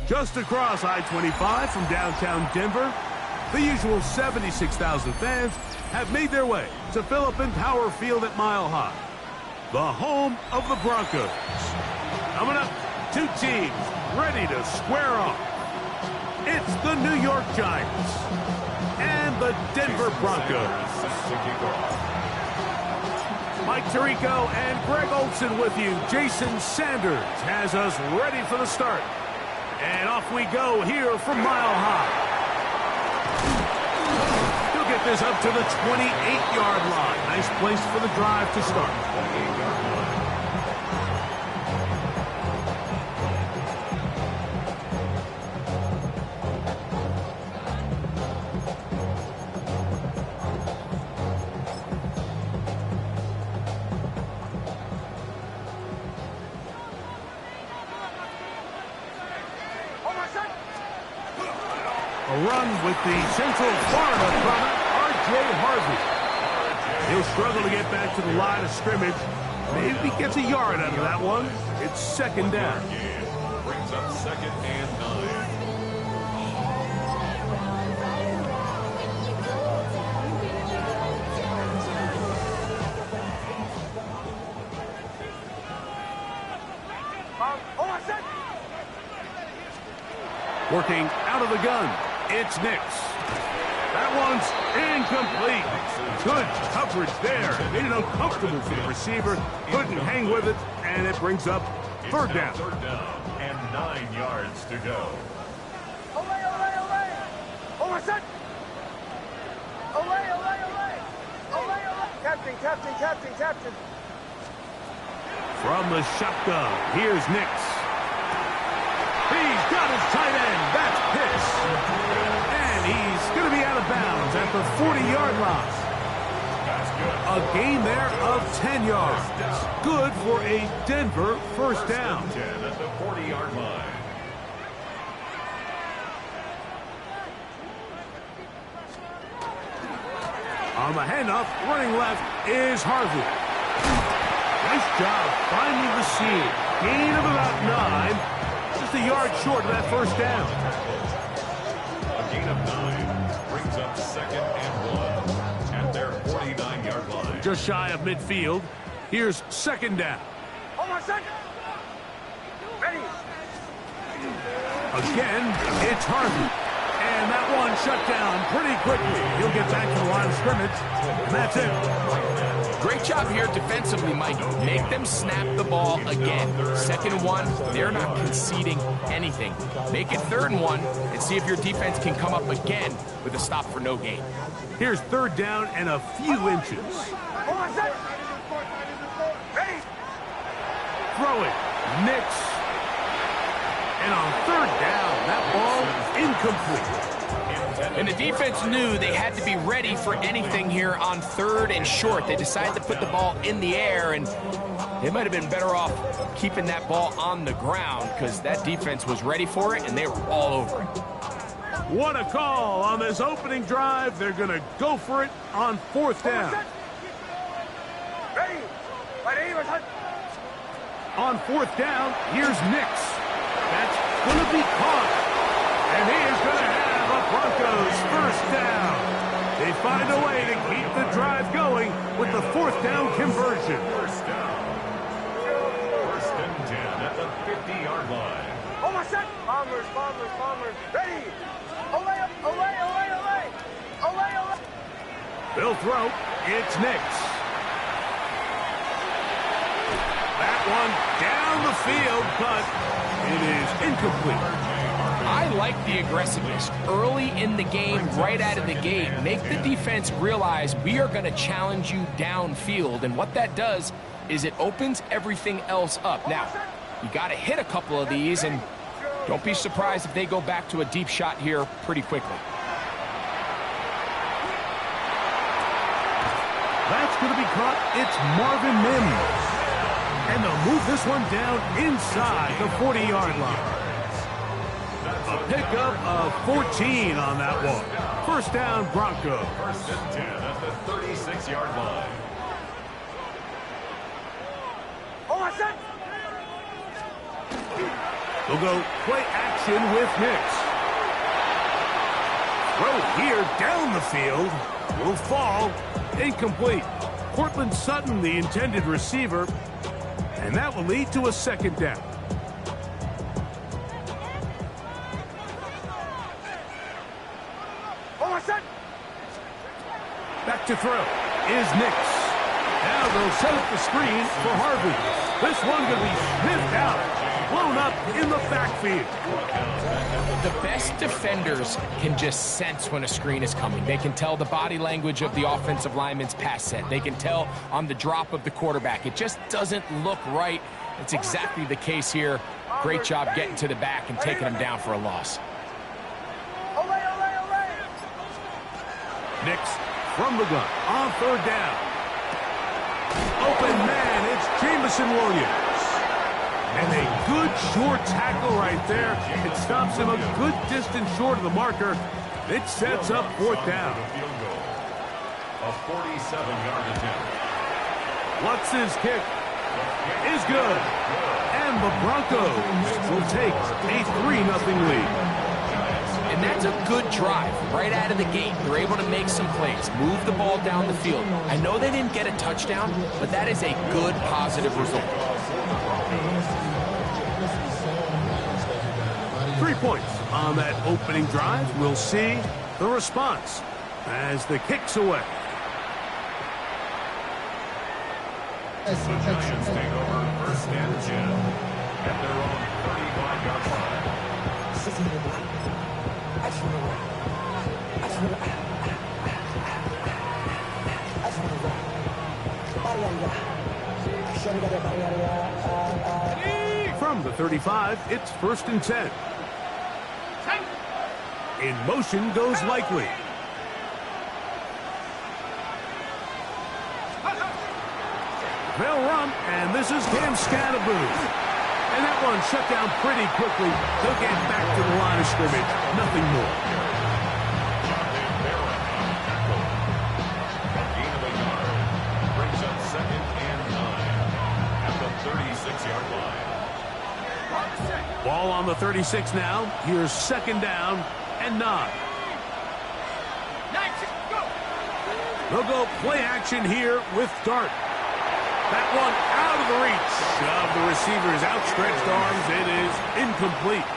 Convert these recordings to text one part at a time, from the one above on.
Just across I-25 from downtown Denver, the usual 76,000 fans have made their way to Philippine Power Field at Mile High, the home of the Broncos. Coming up, two teams ready to square off. It's the New York Giants and the Denver Broncos. Mike Tirico and Greg Olson with you. Jason Sanders has us ready for the start. And off we go here from Mile High. He'll get this up to the 28-yard line. Nice place for the drive to start. A run with the Central Florida product, R.J. Harvey. He'll struggle to get back to the line of scrimmage. Maybe gets a yard out of that one. It's second down. Brings up second and 9. Working out of the gun, it's Nix. That one's incomplete. Good coverage there. Made it uncomfortable for the receiver. Couldn't hang with it, and it brings up third down. Third down and 9 yards to go. Away, away, away! Overset! Away, away, away! Away, away! Captain, captain, captain, captain. From the shotgun, here's Nix. He's got his tight end. That's Pitts. And he's going to be out of bounds at the 40-yard line. A gain there of 10 yards. Good for a Denver first down. 10 at the 40-yard line. On the handoff, running left is Harvey. Nice job finding the seam. Gain of about 9. Just a yard short of that first down. A gain of 9 brings up second and 1 at their 49-yard line. Just shy of midfield. Here's second down. Overset! Ready! Again, it's Harvey. And that one shut down pretty quickly. He'll get back to the line of scrimmage. And that's it. Great job here defensively, Mike. Make them snap the ball again. Second and 1, they're not conceding anything. Make it third and 1 and see if your defense can come up again with a stop for no gain. Here's third down and a few inches. Overset! Ready! Throw it. Nix. And on third down, that ball incomplete. And the defense knew they had to be ready for anything here on third and short. They decided to put the ball in the air, and they might have been better off keeping that ball on the ground because that defense was ready for it, and they were all over it. What a call on this opening drive. They're going to go for it on fourth down. Ready! Ready! On fourth down, here's Nix. That's going to be caught. And he is going to have a Broncos first down. They find a way to keep the drive going with the fourth down conversion. First down. First and 10 at the 50-yard line. Overset! Bombers, bombers, bombers. Ready! Away, away, away, away! Away, away! They'll throw. It's Nix. That one down the field, but it is incomplete. I like the aggressiveness early in the game, right out of the gate. Make the defense realize we are going to challenge you downfield, and what that does is it opens everything else up. Now, you got to hit a couple of these, and don't be surprised if they go back to a deep shot here pretty quickly. That's going to be caught. It's Marvin Mims. And they'll move this one down inside the 40-yard line. A pickup of 14 on that one. First down, Broncos. First and 10 at the 36-yard line. They'll go play action with Nix. Throw here down the field. Will fall. Incomplete. Cortland Sutton, the intended receiver. And that will lead to a second down. Back to throw is Nix. Now they'll set up the screen for Harvey. This one going to be sniffed out, blown up in the backfield. The best defenders can just sense when a screen is coming. They can tell the body language of the offensive lineman's pass set. They can tell on the drop of the quarterback. It just doesn't look right. It's exactly the case here. Great job getting to the back and taking him down for a loss. Nix from the gun on third down. Open man, it's Jamison Williams. And a good short tackle right there. It stops him a good distance short of the marker. It sets up fourth down. A 47-yard attempt. Lutz's kick is good. And the Broncos will take a 3-0 lead. And that's a good drive right out of the gate. They're able to make some plays, move the ball down the field. I know they didn't get a touchdown, but that is a good, positive result. 3 points on that opening drive. We'll see the response as the kick's away. The Giants take over first and 10 at their own 35-yard line. From the 35, it's first and 10. In motion goes Likely. They'll run, and this is Cam Scatterboot. And that one shut down pretty quickly. They'll get back to the line of scrimmage. Nothing more. A gain of a yard brings up second and 9 at the 36-yard line. Ball on the 36 now. Here's second down and 9. They'll go play action here with Dart. That one out of the reach of the receiver's outstretched arms. It is incomplete.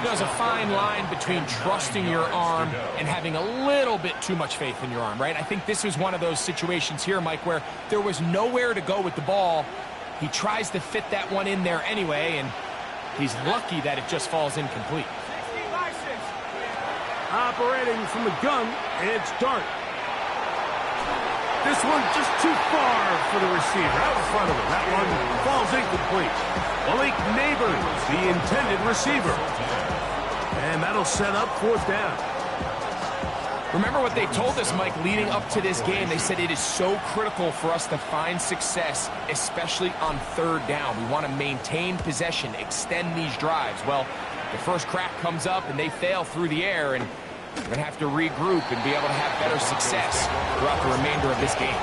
There's a fine line between trusting your arm and having a little bit too much faith in your arm, right? I think this was one of those situations here, Mike, where there was nowhere to go with the ball. He tries to fit that one in there anyway, and he's lucky that it just falls incomplete. Operating from the gun, it's Dart. This one just too far for the receiver out in front of him. That one falls incomplete. Malik Neighbors, the intended receiver. And that'll set up fourth down. Remember what they told us, Mike, leading up to this game. They said it is so critical for us to find success, especially on third down. We want to maintain possession, extend these drives. Well, the first crack comes up and they fail through the air, and we're going to have to regroup and be able to have better success throughout the remainder of this game.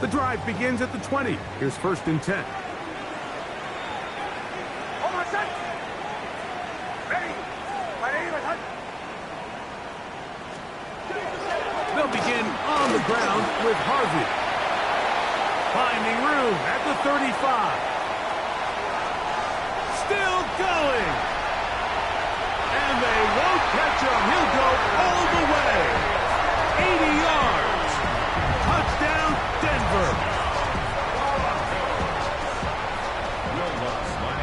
The drive begins at the 20. Here's first and 10. They'll begin on the ground with Harvey. Finding room at the 35. Still going. And they won't catch him. He'll go all the way. 80 yards. Touchdown, Denver.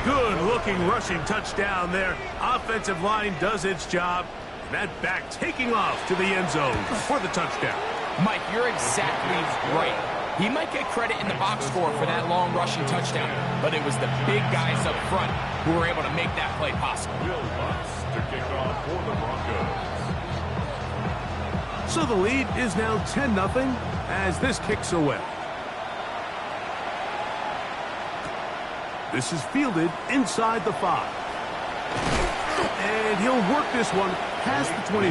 Good-looking rushing touchdown there. Offensive line does its job. That back taking off to the end zone for the touchdown. Mike, you're exactly right. He might get credit in the box score for that long rushing touchdown, but it was the big guys up front who were able to make that play possible. Will Lutz to kick off for the Broncos. So the lead is now 10-0 as this kicks away. This is fielded inside the 5. And he'll work this one past the 25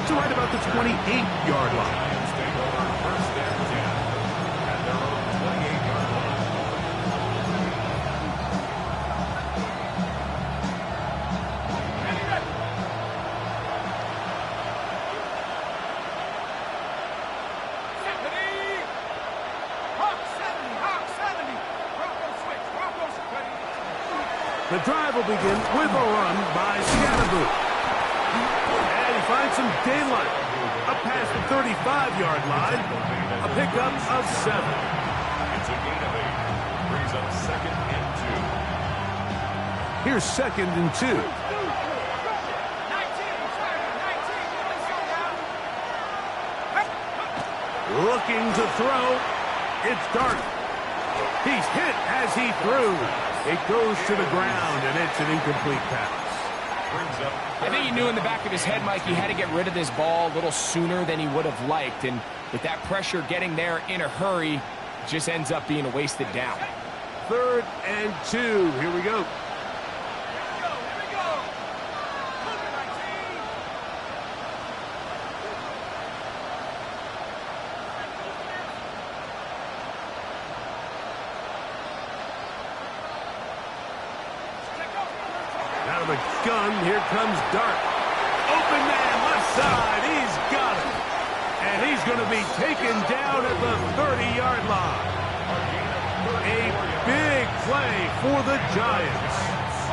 to right about the 28-yard line. Giants take over first and 10 at their own 28-yard line. The drive will begin with a run by Scatterboot. And he finds some daylight. A pass the 35-yard line. A pickup of 7. It's a gain of 8. Brings up second and 2. Here's second and 2. Looking to throw. It's Dart. He's hit as he threw. It goes to the ground, and it's an incomplete pass. I think he knew in the back of his head, Mike, he had to get rid of this ball a little sooner than he would have liked. And with that pressure getting there in a hurry, it just ends up being a wasted down. Third and 2. Here we go. Out of the gun, here comes Dart. Open man, left side, he's got it. And he's going to be taken down at the 30-yard line. A big play for the Giants.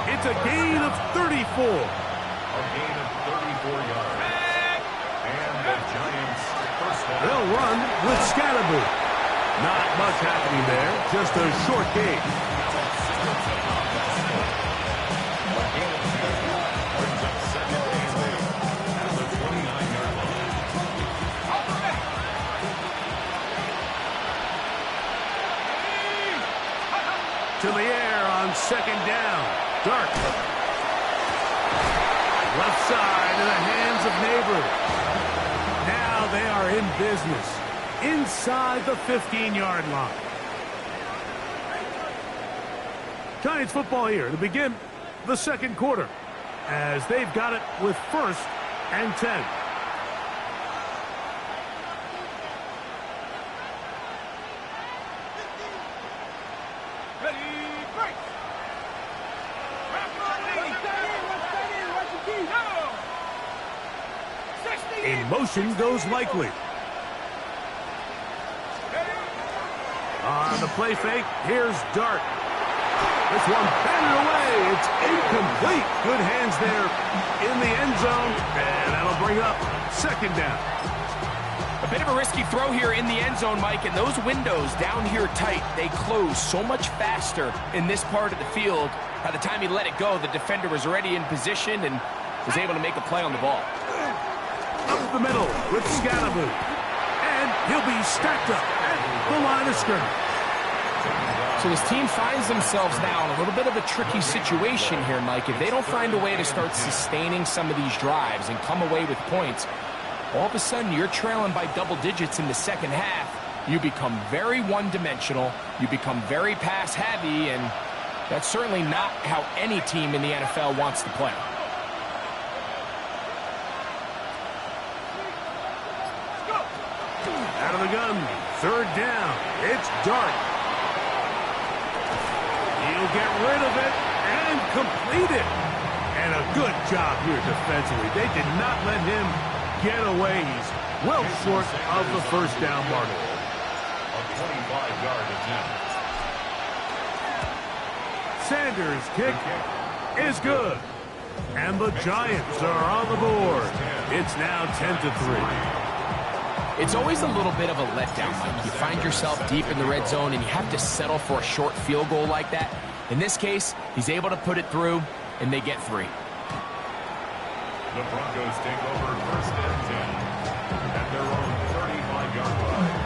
It's a gain of 34. A gain of 34 yards. And the Giants first down. They'll run with Scatterboot. Not much happening there, just a short gain. To the air on second down. Dart. Left side in the hands of Neighbor. Now they are in business. Inside the 15-yard line. Giants football here to begin the second quarter. As they've got it with first and 10. In motion goes Likely. On the play fake, here's Dart. This one batted away. It's incomplete. Good hands there in the end zone. And that'll bring up second down. A bit of a risky throw here in the end zone, Mike, and those windows down here tight, they close so much faster in this part of the field. By the time he let it go, the defender was already in position and was able to make a play on the ball. Up the middle with Scatterboot. And he'll be stacked up at the line of scrimmage. So his team finds themselves now in a little bit of a tricky situation here, Mike. If they don't find a way to start sustaining some of these drives and come away with points, all of a sudden you're trailing by double digits in the second half. You become very one-dimensional. You become very pass-heavy, and that's certainly not how any team in the NFL wants to play. Out of the gun, third down. It's Dart. He'll get rid of it and complete it. And a good job here defensively. They did not let him get away. He's well short of the first down mark. A 25-yard attempt. Sanders' kick is good. And the Giants are on the board. It's now 10-3. It's always a little bit of a letdown, Mike. You find yourself deep in the red zone and you have to settle for a short field goal like that. In this case, he's able to put it through, and they get 3. The Broncos take over first and 10 at their own 35-yard line.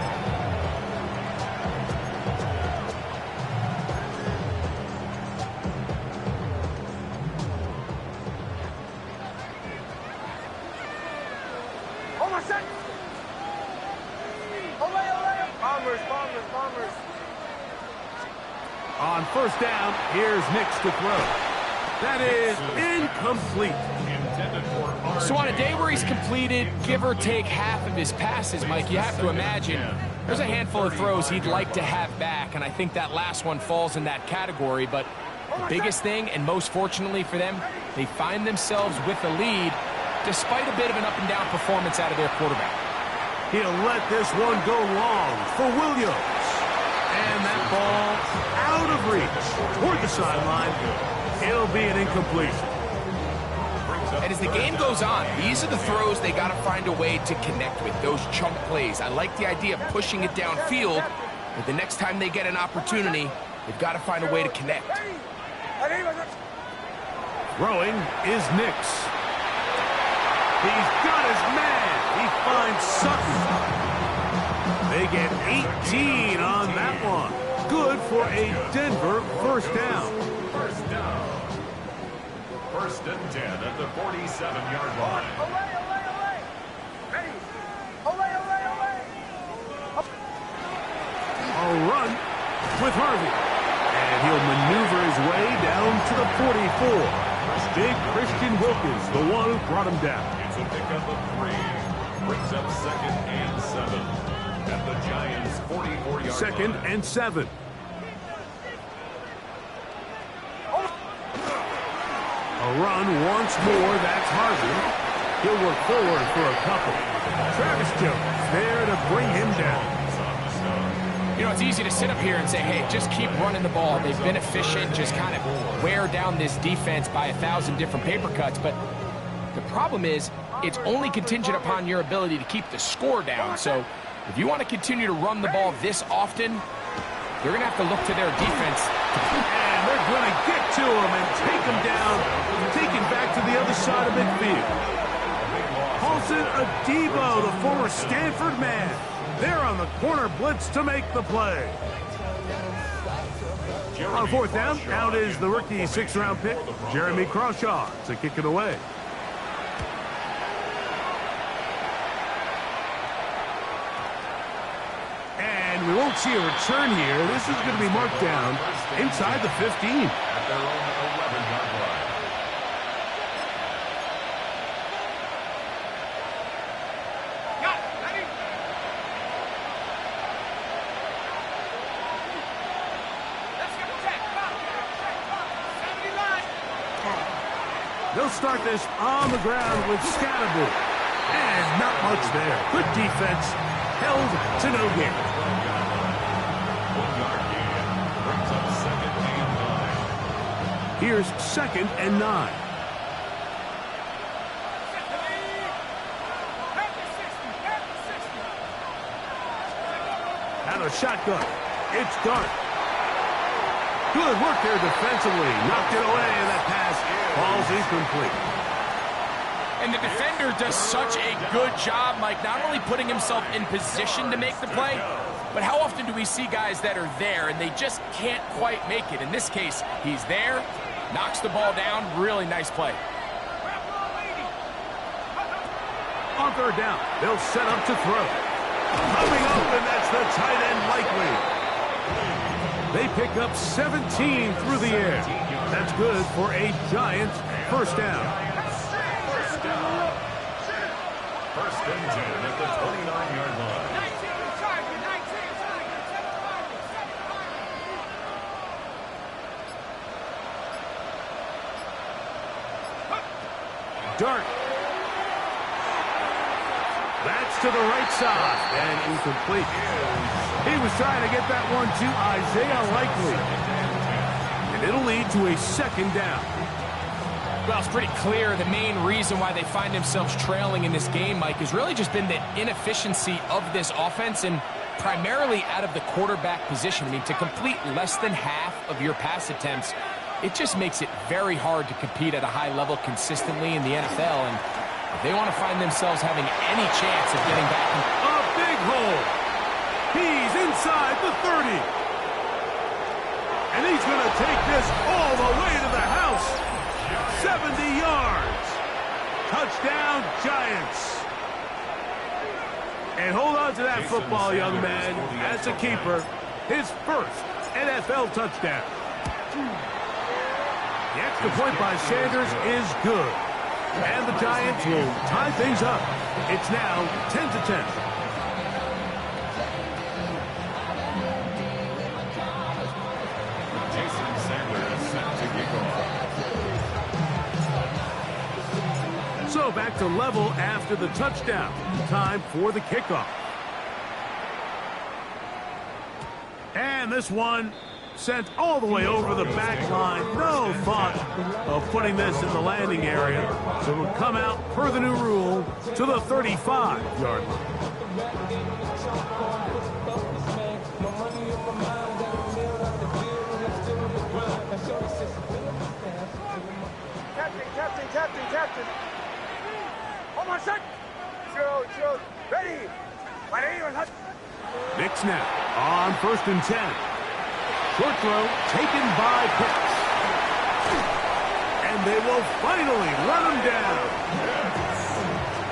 On first down, here's Nix to throw. That is incomplete. So on a day where he's completed, give or take half of his passes, Mike, you have to imagine there's a handful of throws he'd like to have back, and I think that last one falls in that category. But the biggest thing, and most fortunately for them, they find themselves with the lead despite a bit of an up-and-down performance out of their quarterback. He'll let this one go long for Williams. And that ball out of reach toward the sideline. It'll be an incompletion. And as the game goes on, these are the throws they got to find a way to connect with, those chunk plays. I like the idea of pushing it downfield, but the next time they get an opportunity, they've got to find a way to connect. Throwing is Nix. He's got his man. He finds Sutton. They get 18 on that one. Good for a Denver first down. First and 10 at the 47-yard line. A run with Harvey. And he'll maneuver his way down to the 44. Big Christian Wilkins, the one who brought him down. It's a pickup of 3. Brings up second and 7 at the Giants' 44-yard line. Second and 7. A run once more, that's Harvey. He'll work forward for a couple. Travis Jones there to bring him down. You know, it's easy to sit up here and say, hey, just keep running the ball. They've been efficient, just kind of wear down this defense by 1,000 different paper cuts. But the problem is, it's only contingent upon your ability to keep the score down. So if you want to continue to run the ball this often, you're going to have to look to their defense. And they're going to get to him and take him down, take him back to the other side of midfield. Paulson Adebo, the former Stanford man, there on the corner blitz to make the play. On fourth down, out is the rookie 6th-round pick, Jeremy Crawshaw, to kick it away. And we won't see a return here. This is going to be marked down inside the 15. At their own 11-yard line. They'll start this on the ground with Scatterby. And not much there. Good defense. Held to no gain. 1-yard gain. Brings up second and 9. Here's second and 9. Out of shotgun. It's Dart. Good work there defensively. Knocked it away, and that pass falls incomplete. And the defender does such a good job, Mike, not only putting himself in position to make the play, but how often do we see guys that are there and they just can't quite make it? In this case, he's there, knocks the ball down, really nice play. On third down, they'll set up to throw. Coming up, and that's the tight end likely. They pick up 17 through the air. That's good for a Giants first down. First and 10 at the 29-yard line. Dart. That's to the right side and incomplete. He was trying to get that one to Isaiah Likely. And it'll lead to a second down. Well, it's pretty clear the main reason why they find themselves trailing in this game, Mike, has really just been the inefficiency of this offense and primarily out of the quarterback position. I mean, to complete less than half of your pass attempts, it just makes it very hard to compete at a high level consistently in the NFL. And if they want to find themselves having any chance of getting back in... A big hole. He's inside the 30. And he's going to take this all the way to the house. 70 yards. Touchdown, Giants. And hold on to that football, young man. As a keeper, his first NFL touchdown. The extra point by Sanders is good. And the Giants will tie things up. It's now 10-10. Jason Sanders set to kick off. So back to level after the touchdown. Time for the kickoff. And this one sent all the way over the back line. No thought of putting this in the landing area. So it'll come out, per the new rule, to the 35-yard line. Captain. Hold on, set. Zero. Ready. Knicks now on 1st and 10. Short throw taken by Pitts. And they will finally run him down.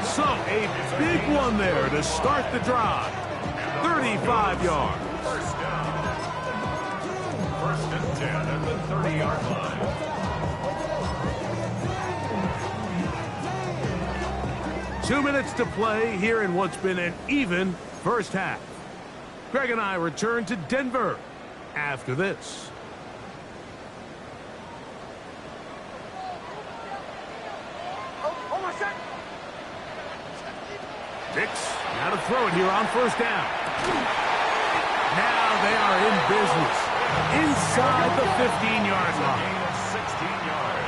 So a big one there to start the drive. 35 yards. First down. 1st and 10 at the 30-yard line. Two minutes to play here in what's been an even first half. Greg and I return to Denver after this. Dix now to throw it here on 1st down. Now they are in business inside the 15-yard line.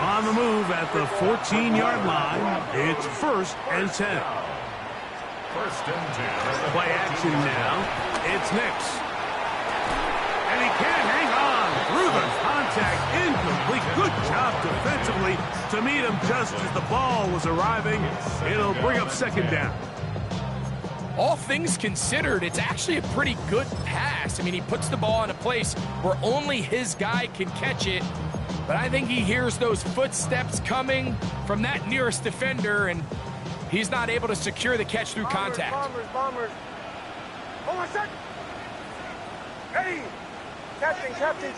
On the move at the 14-yard line, it's 1st and 10. 1st and 10. Play action now. It's Nix. And he can't hang on through the contact. Incomplete. Good job defensively to meet him just as the ball was arriving. It'll bring up 2nd down. All things considered, it's actually a pretty good pass. I mean, he puts the ball in a place where only his guy can catch it. But I think he hears those footsteps coming from that nearest defender, and he's not able to secure the catch through contact. Bombers. Hold on, set. Ready. Captain. 2nd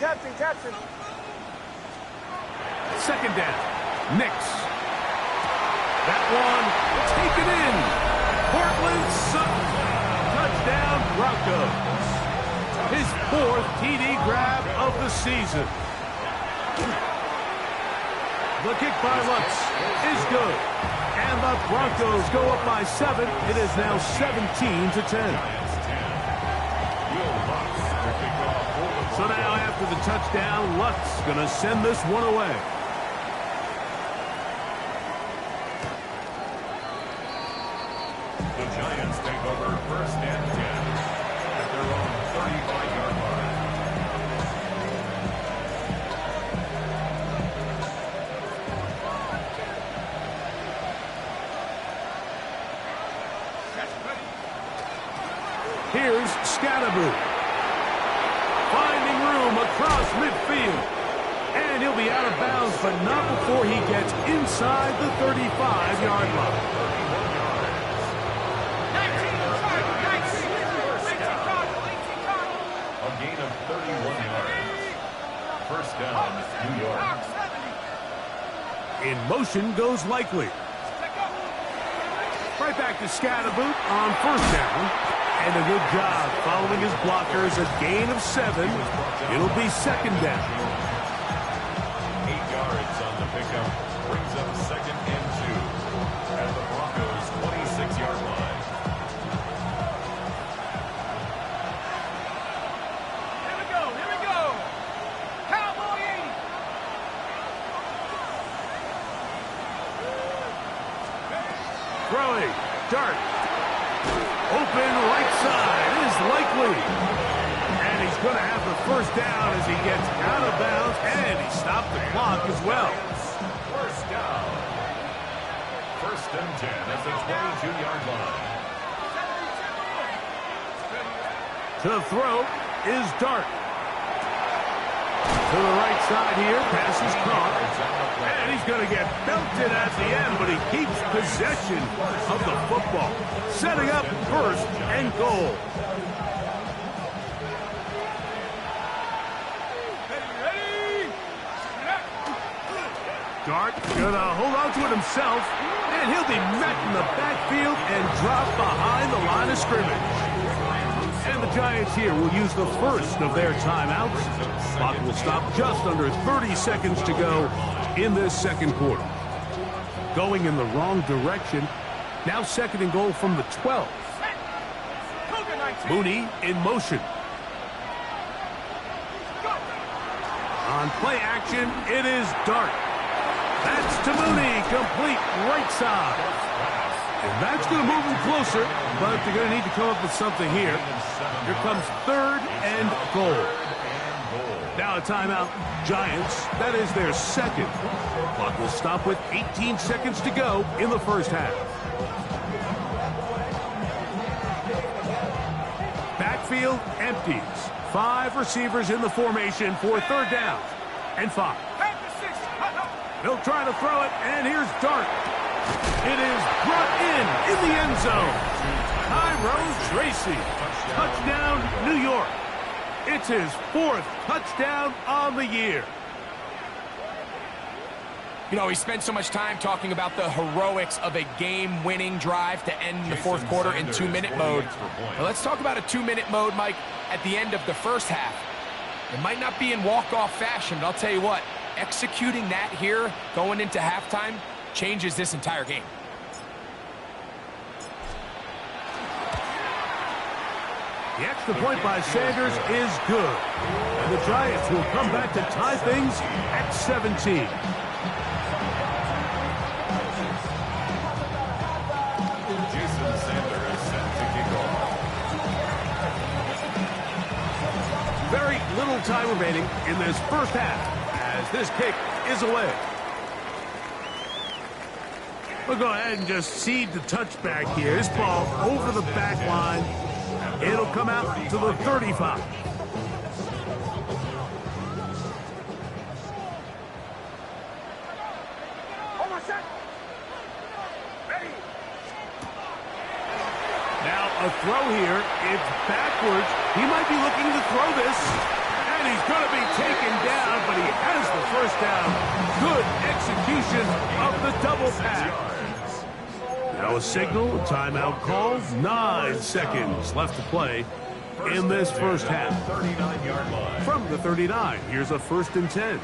down. Nix. That one taken in. Portland Sutton. Touchdown Broncos. His 4th TD grab of the season. The kick by Lutz is good. And the Broncos go up by 7. It is now 17-10. So now after the touchdown, Lutz going to send this one away. The Giants take over 1st and 10 at their own 35-yard line. Here's Scatterboot. Finding room across midfield. And he'll be out of bounds, but not before he gets inside the 35-yard line. A gain of 31 yards. 1st down, New York. In motion goes Likely. Right back to Scatterboot on 1st down. And a good job following his blockers. A gain of 7. It'll be 2nd down. 8 yards on the pickup. Brings up 2nd and 2 at the Broncos' 26-yard line. Here we go. Cowboy 80. Throwing. Dart. Open right side is Likely. And he's going to have the 1st down as he gets out of bounds. And he stopped the clock as well. 1st down. 1st and 10 at the 22-yard line. To throw is Dart. To the right side here. Pass is caught. And he's going to get belted at the end, but he keeps possession of the football. Setting up 1st and goal. Dart gonna hold on to it himself, and he'll be met in the backfield and dropped behind the line of scrimmage. And the Giants here will use the first of their timeouts. Clock will stop just under 30 seconds to go in this second quarter. Going in the wrong direction. Now second and goal from the 12. Mooney in motion. On play action, it is Dart. That's to Mooney, complete right side. And that's going to move them closer, but they're going to need to come up with something here. Here comes third and goal. Now a timeout, Giants. That is their second. Clock will stop with 18 seconds to go in the first half. Backfield empties. 5 receivers in the formation for third down and 5. They'll try to throw it, and here's Dart. It is brought in the end zone. Tyrone Tracy. Touchdown, New York. It's his 4th touchdown on the year. You know, he spent so much time talking about the heroics of a game-winning drive to end the fourth quarter in 2-minute mode. Now let's talk about a 2-minute mode, Mike, at the end of the first half. It might not be in walk-off fashion, but I'll tell you what, executing that here going into halftime changes this entire game. The extra point by Sanders is good. And the Giants will come back to tie things at 17. Very little time remaining in this first half as this kick is away. We'll go ahead and just cede the touchback here. This ball over the back line. It'll come out to the 35. Now a throw here. It's backwards. He might be looking to throw this. And he's going to be taken down, but he has the first down. Good execution of the double pass. Now a signal, a timeout called. 9 seconds left to play in this first half. From the 39, here's a 1st and 10.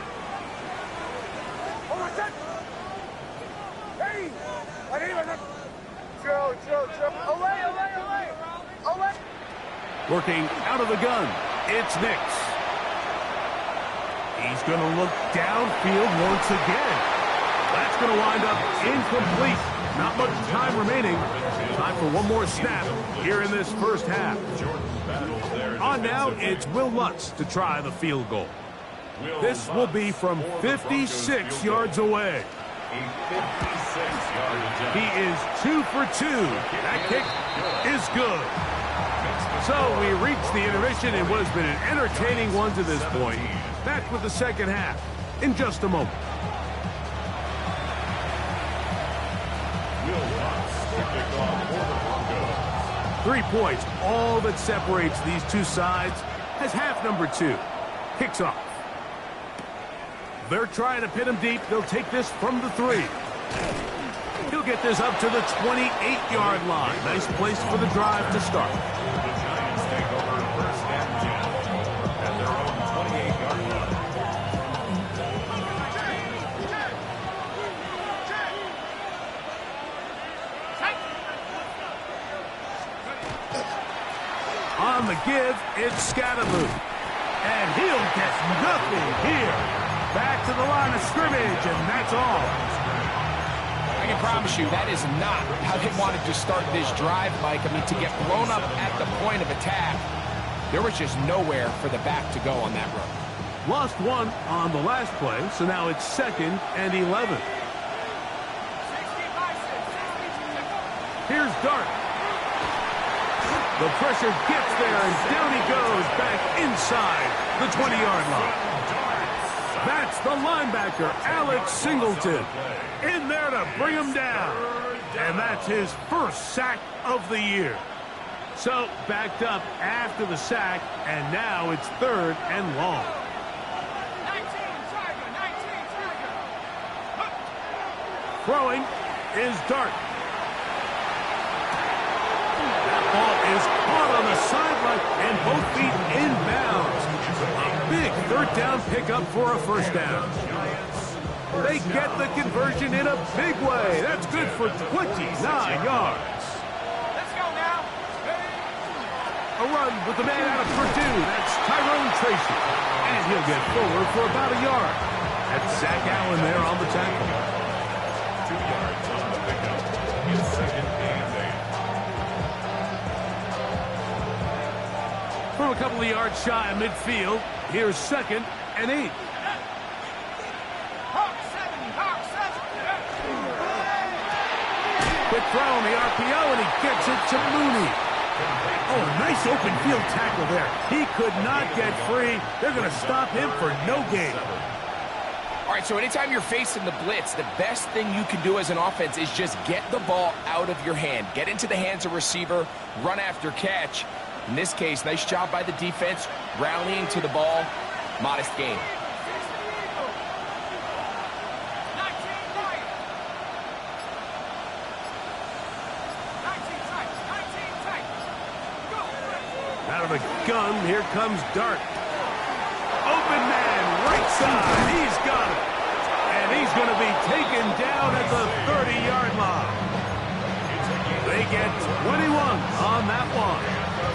Working out of the gun, it's Nix. He's going to look downfield once again. That's going to wind up incomplete. Not much time remaining. Time for one more snap here in this first half. On now, it's Will Lutz to try the field goal. This will be from 56 yards away. He is 2 for 2. That kick is good. So we reach the intermission in what has been an entertaining one to this point. Back with the second half in just a moment. 3 points, all that separates these two sides, as half number 2 kicks off. They're trying to pin him deep. They'll take this from the 3. He'll get this up to the 28-yard line. Nice place for the drive to start. On the give, it's Scatterboot. And he'll get nothing here. Back to the line of scrimmage, and that's all. I can promise you that is not how they wanted to start this drive, Mike. I mean, to get blown up at the point of attack, there was just nowhere for the back to go on that run. Lost 1 on the last play, so now it's 2nd and 11. Here's Dart. The pressure gets there, and down he goes back inside the 20-yard line. That's the linebacker, Alex Singleton, in there to bring him down. And that's his first sack of the year. So backed up after the sack, and now it's 3rd and long. Throwing is Dart. That ball is caught on the sideline and both feet inbounds. A big third down pickup for a first down. They get the conversion in a big way. That's good for 29 yards. Let's go now. A run with the man out of Purdue. That's Tyrone Tracy. And he'll get forward for about a yard. That's Zach Allen there on the tackle. 2 yards on the pickup. It's second and 8. From a couple of yards shy of midfield, here's second and 8. Quick throw on the RPO, and he gets it to Mooney. Oh, nice open field tackle there. He could not get free. They're going to stop him for no gain. All right, so anytime you're facing the blitz, the best thing you can do as an offense is just get the ball out of your hand. Get into the hands of receiver, run after catch. In this case, nice job by the defense, rallying to the ball. Modest gain. Out of the gun, here comes Dart. Open man, right side. He's got it. And he's going to be taken down at the 30-yard line. They get 21 on that one.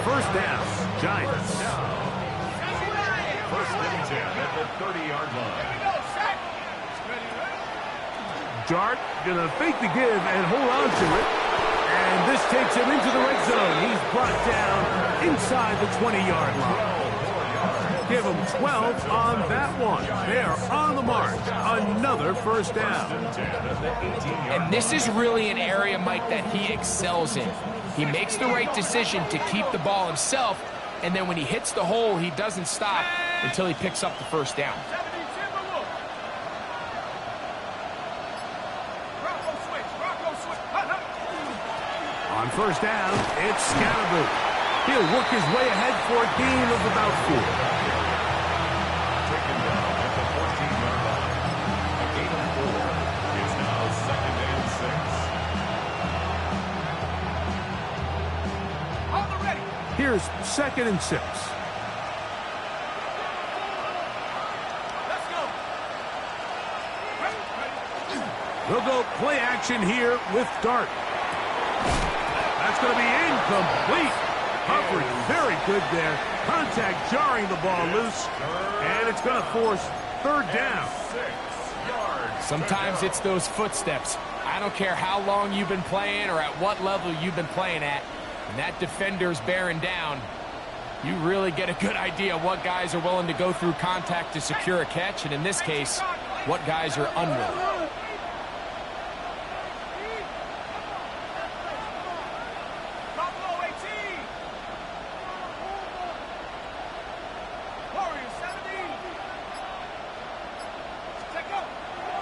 First down, Giants. First and 10 at the 30-yard line. Dart going to fake the give and hold on to it. And this takes him into the red zone. He's brought down inside the 20-yard line. Give him 12 on that one. They're on the march. Another first down. And this is really an area, Mike, that he excels in. He makes the right decision to keep the ball himself, and then when he hits the hole, he doesn't stop until he picks up the first down. On first down, it's Scatterboo. He'll work his way ahead for a gain of about 4. Taken down at the 14-yard line. A gain of 4. It's now second and 6. On the ready. Here's second and 6. Let's go. They'll go play action here with Dart. That's going to be incomplete. Coverage very good there. Contact jarring the ball loose. And it's going to force third down. 6 yards. Sometimes it's those footsteps. I don't care how long you've been playing or at what level you've been playing at. When that defender's bearing down, you really get a good idea what guys are willing to go through contact to secure a catch. And in this case, what guys are unwilling.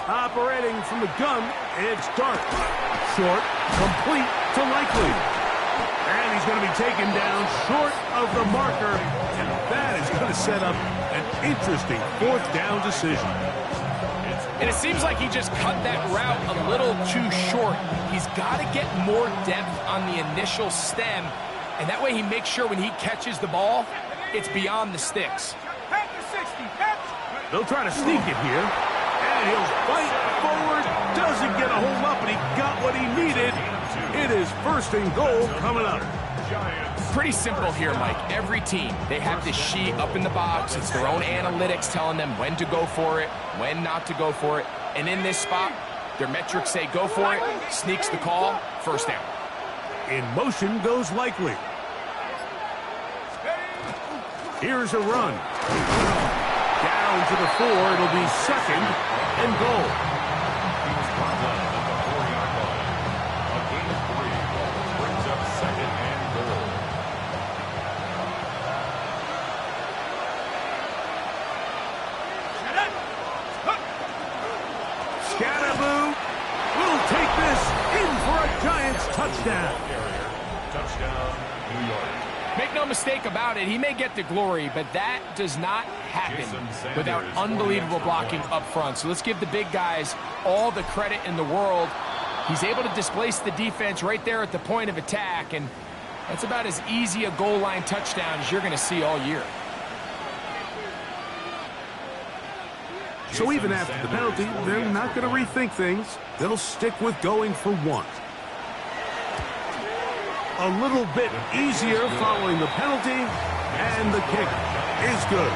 Operating from the gun, it's Dart. Short, complete to Likely. And he's going to be taken down short of the marker. And that is going to set up an interesting fourth down decision. And it seems like he just cut that route a little too short. He's got to get more depth on the initial stem. And that way he makes sure when he catches the ball, it's beyond the sticks. They'll try to sneak it here. And he'll fight forward, doesn't get a hold up, and he got what he needed. It is first and goal coming up. Pretty simple here, Mike. Every team, they have this sheet up in the box. It's their own analytics telling them when to go for it, when not to go for it. And in this spot, their metrics say go for it, sneaks the call, first down. In motion goes Likely. Here's a run. Down to the 4, it'll be second and goal. He was brought down at the 4-yard line. A gain of 3 brings up second and goal. Scatterboo will take this in for a Giants touchdown. Touchdown, New York. Make no mistake about it, he may get the glory, but that does not happen without unbelievable blocking up front. So let's give the big guys all the credit in the world. He's able to displace the defense right there at the point of attack, and that's about as easy a goal line touchdown as you're going to see all year. So even after the penalty, they're not going to rethink things. They'll stick with going for one. A little bit easier following the penalty, and the kick is good.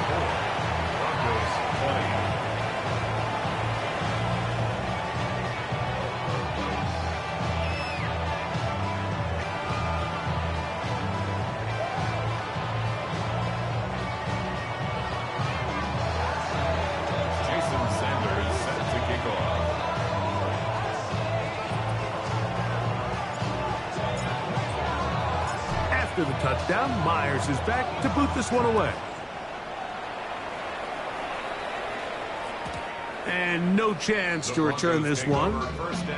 After the touchdown, Myers is back to boot this one away. And no chance to return this one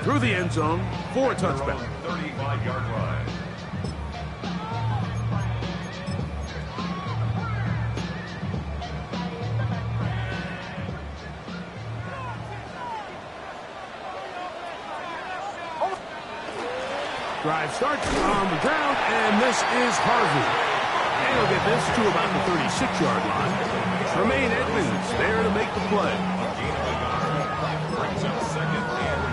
through the end zone for a touchback. 35-yard line. Drive starts on the ground, and this is Harvey. And he'll get this to about the 36-yard line. Tremaine Edmonds there to make the play. A gain of a yard. Brings up second and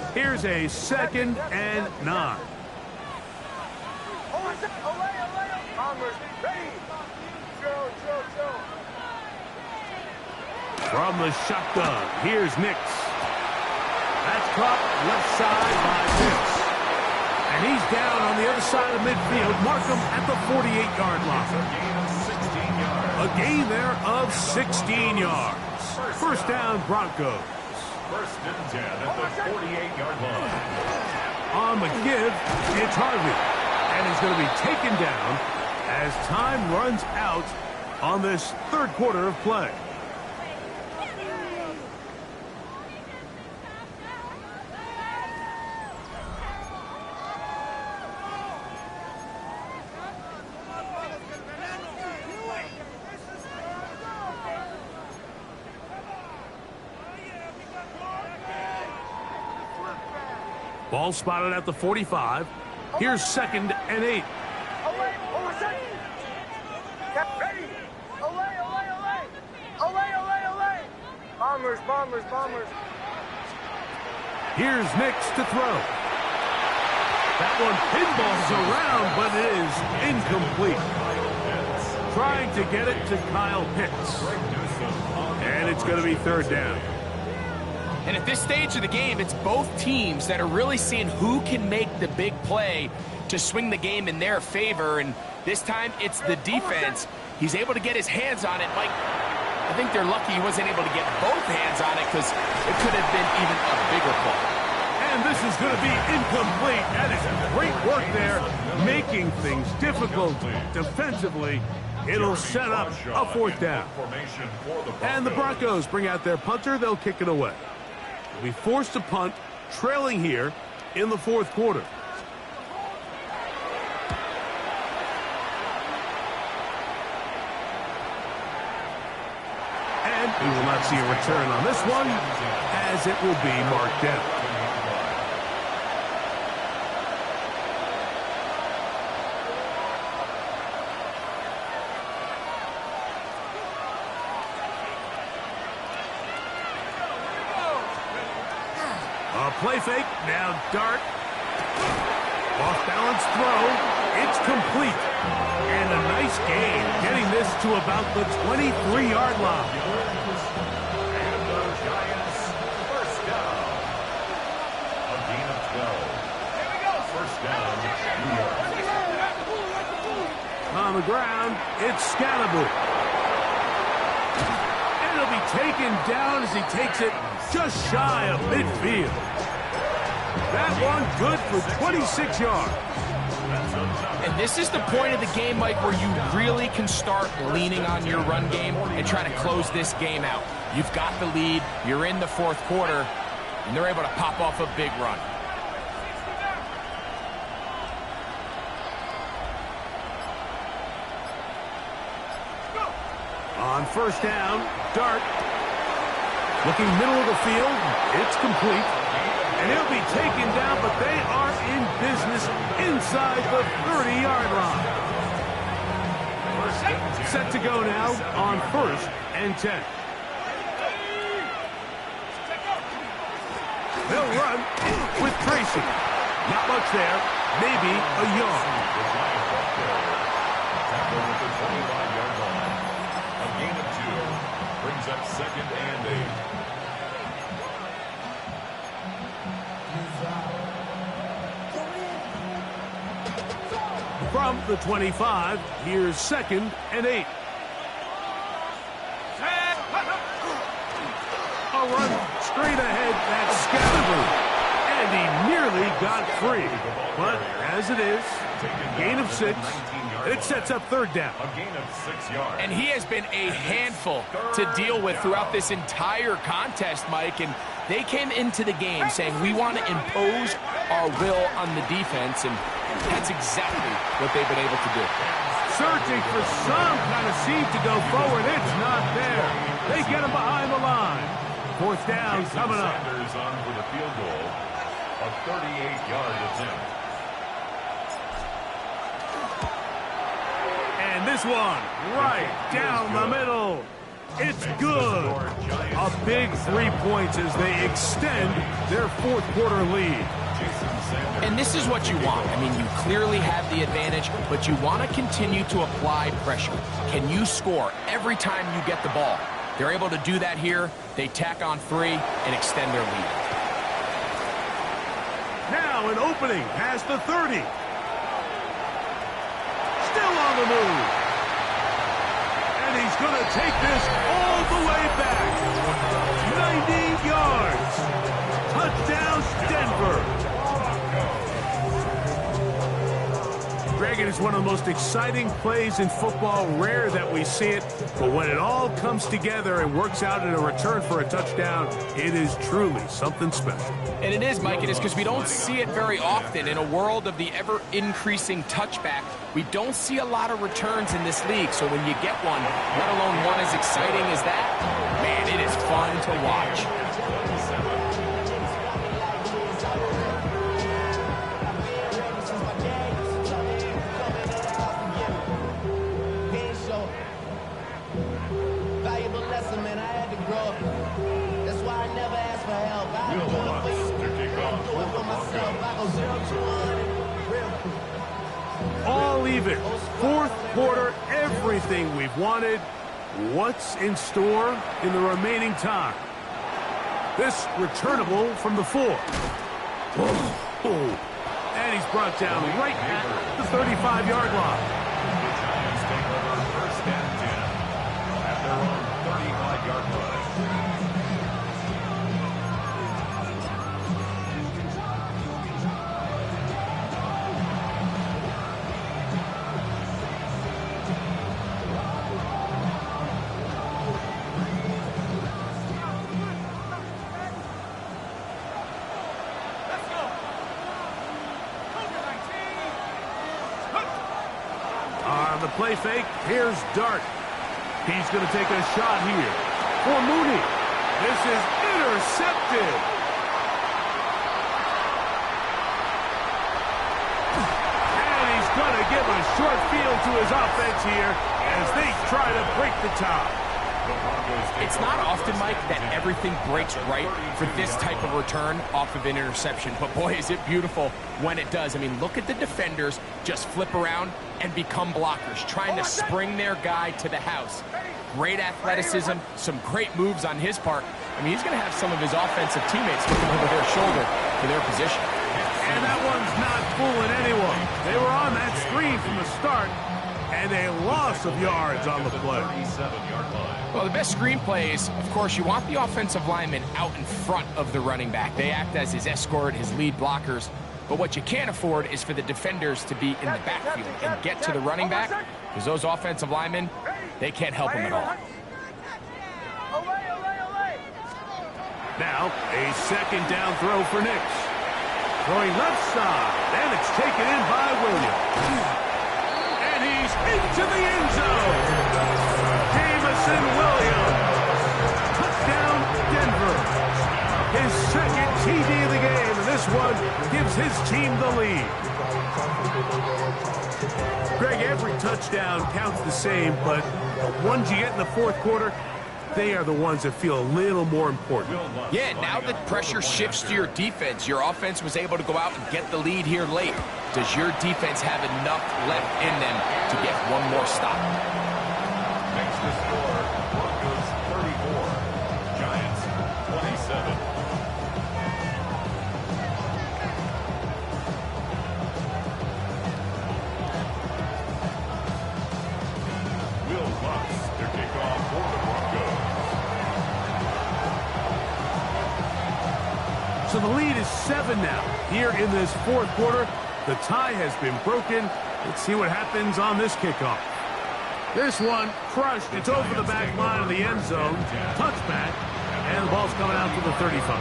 9. Here's a 2nd and 9. From the shotgun, here's Nix. That's caught left side by Nix. And he's down on the other side of midfield. Markham at the 48-yard line. A gain there of 16 yards. First down, Broncos. First and 10 at the 48-yard line. On the give, it's Harvey. And he's going to be taken down as time runs out on this third quarter of play. Ball spotted at the 45. Here's 2nd and 8. Bombers, bombers, bombers. Here's Nix to throw. That one pinballs around, but it is incomplete. Trying to get it to Kyle Pitts. And it's going to be 3rd down. And at this stage of the game, it's both teams that are really seeing who can make the big play to swing the game in their favor. And this time, it's the defense. He's able to get his hands on it. Mike, I think they're lucky he wasn't able to get both hands on it because it could have been even a bigger play. And this is going to be incomplete. That is great work there, making things difficult defensively. It'll set up a 4th down. And the Broncos bring out their punter. They'll kick it away. They'll be forced to punt, trailing here in the 4th quarter. And we will not see a return on this one, as it will be marked down. Play fake, now dart. Off balance throw, it's complete. And a nice gain, getting this to about the 23-yard line. And the Giants, first down. A gain of 12. First down, New York. On the ground, it's Scalaboo. And it'll be taken down as he takes it just shy of midfield. That one good for 26 yards. And this is the point of the game, Mike, where you really can start leaning on your run game and try to close this game out. You've got the lead, you're in the 4th quarter, and they're able to pop off a big run. On first down, Dart. Looking middle of the field. It's complete. And he'll be taken down, but they are in business inside the 30-yard line. Set to go now on 1st and 10. They'll run with Tracy. Not much there. Maybe a yard. Tackle at the 25-yard line. A gain of 2 brings up 2nd and 8. From the 25, here's 2nd and 8. A run straight ahead, that's Scatterby. And he nearly got free. But as it is, gain of 6. It sets up 3rd down. A gain of 6 yards. And he has been a handful to deal with throughout this entire contest, Mike. And they came into the game saying, we want to impose our will on the defense. And that's exactly what they've been able to do. Searching for some kind of seed to go forward. It's not there. They get him behind the line. 4th down coming up. Sanders on for the field goal. A 38-yard attempt. And this one right down the middle. It's good. A big 3 points as they extend their 4th quarter lead. And this is what you want. I mean, you clearly have the advantage, but you want to continue to apply pressure. Can you score every time you get the ball? They're able to do that here. They tack on 3 and extend their lead. Now an opening past the 30. Still on the move. And he's going to take this all the way back. 90 yards. Touchdown, Denver. Greg, it is one of the most exciting plays in football. Rare that we see it, but when it all comes together and works out in a return for a touchdown, it is truly something special. And it is, Mike. It is because we don't see it very often. In a world of the ever-increasing touchback, we don't see a lot of returns in this league. So when you get one, let alone one as exciting as that, man, it is fun to watch. All even. 4th quarter, everything we've wanted. What's in store in the remaining time? This returnable from the 4. Whoa. And he's brought down right at the 35-yard line. The Giants take over 1st and 10 at their own 35-yard line. The play fake, here's Dart. He's going to take a shot here for Mooney. This is intercepted. And he's going to give a short field to his offense here as they try to break the tie. It's not often, Mike, that everything breaks right for this type of return off of an interception. But, boy, is it beautiful when it does. I mean, look at the defenders just flip around and become blockers, trying to spring their guy to the house. Great athleticism, some great moves on his part. I mean, he's going to have some of his offensive teammates looking over their shoulder for their position. And that one's not fooling anyone. They were on that screen from the start, and a loss of yards on the play. 37-yard line. Well, the best screenplay is, of course, you want the offensive lineman out in front of the running back. They act as his escort, his lead blockers. But what you can't afford is for the defenders to be in the backfield and get to the running back, because those offensive linemen, they can't help him at all. Now, a 2nd down throw for Nix. Throwing left side, and it's taken in by Williams. And he's into the end zone. Game of gives his team the lead. Greg, every touchdown counts the same, but the ones you get in the fourth quarter, they are the ones that feel a little more important. Yeah, now that pressure shifts to your defense, your offense was able to go out and get the lead here late. Does your defense have enough left in them to get one more stop? Makes the score Broncos 34, Giants 27. Will Lutz, their kickoff for the Broncos. So the lead is 7 now. Here in this fourth quarter, the tie has been broken. Let's see what happens on this kickoff. This one crushed. It's over the back line of the end zone. Touchback. And the ball's coming out to the 35.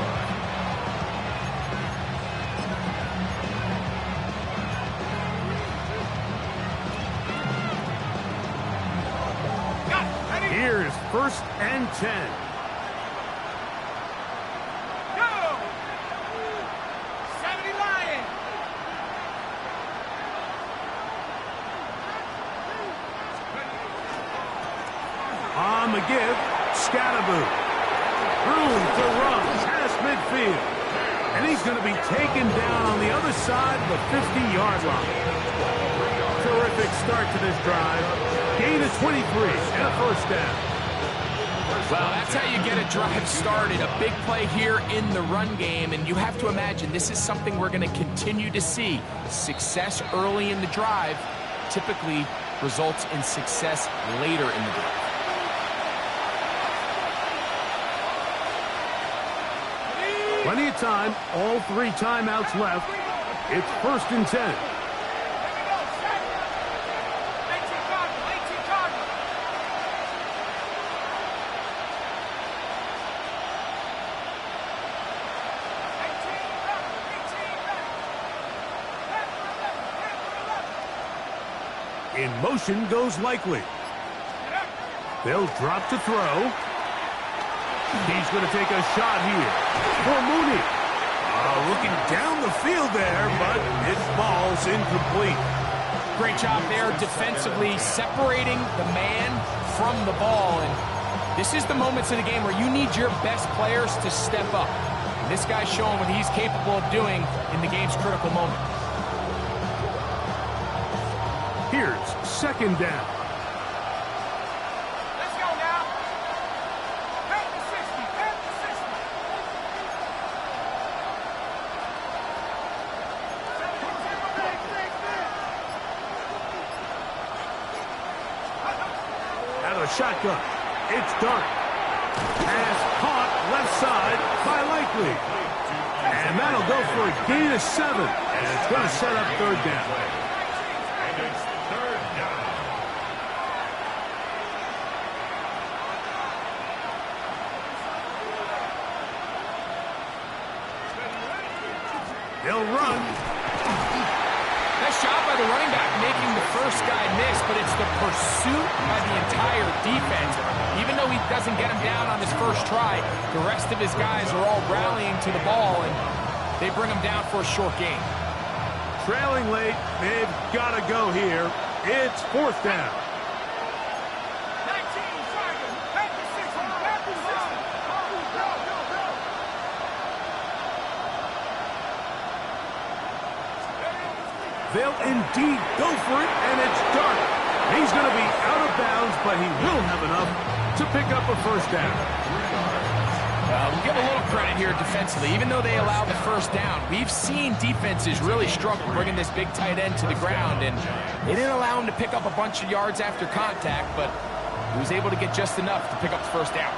Here's 1st and 10. On the give, Scattaboo. Room to run past midfield. And he's going to be taken down on the other side of the 50-yard line. Terrific start to this drive. Gain of 23 and a 1st down. Well, that's how you get a drive started. A big play here in the run game, and you have to imagine this is something we're going to continue to see. Success early in the drive typically results in success later in the drive. Plenty of time, all 3 timeouts left. It's 1st and 10. In motion goes Likely. They'll drop to throw. He's going to take a shot here for Mooney. Looking down the field there, but it falls incomplete. Great job there defensively, separating the man from the ball. And this is the moments in the game where you need your best players to step up. And this guy's showing what he's capable of doing in the game's critical moment. Here's 2nd down. Shotgun. It's Dart. Pass caught left side by Likely. And that'll go for a gain of 7. And it's going to set up 3rd down. And it's 3rd down. They'll run. Nice job by the running back making the first guy miss, but it's the pursuit by the entire defense. Even though he doesn't get him down on his first try, the rest of his guys are all rallying to the ball, and they bring him down for a short gain. Trailing late, they've got to go here. It's 4th down. They'll indeed go for it, and it's Dart. He's going to be out of bounds, but he will have enough to pick up a 1st down. We'll give a little credit here defensively. Even though they allow the 1st down, we've seen defenses really struggle bringing this big tight end to the ground, and they didn't allow him to pick up a bunch of yards after contact, but he was able to get just enough to pick up the 1st down.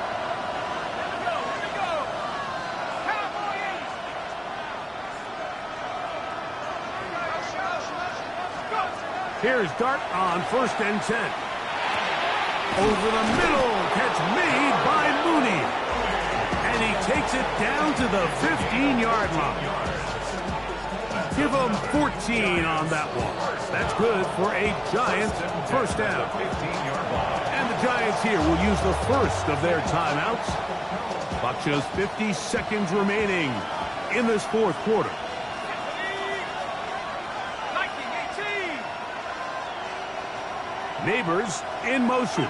Here's Dart on 1st and 10. Over the middle, catch made by Mooney. And he takes it down to the 15-yard line. Give him 14 on that one. That's good for a Giants 1st down. And the Giants here will use the first of their timeouts. Clock shows 50 seconds remaining in this 4th quarter. Neighbors in motion.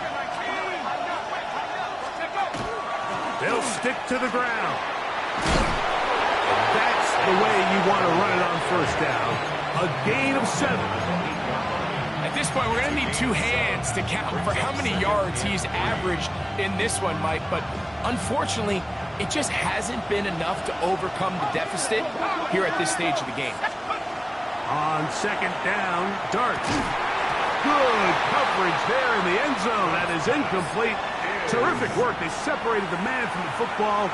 They'll stick to the ground. That's the way you want to run it on first down. A gain of 7. At this point, we're going to need 2 hands to count for how many yards he's averaged in this one, Mike. But unfortunately, it just hasn't been enough to overcome the deficit here at this stage of the game. On second down, Dart. Good coverage there in the end zone. That is incomplete. Terrific work. They separated the man from the football.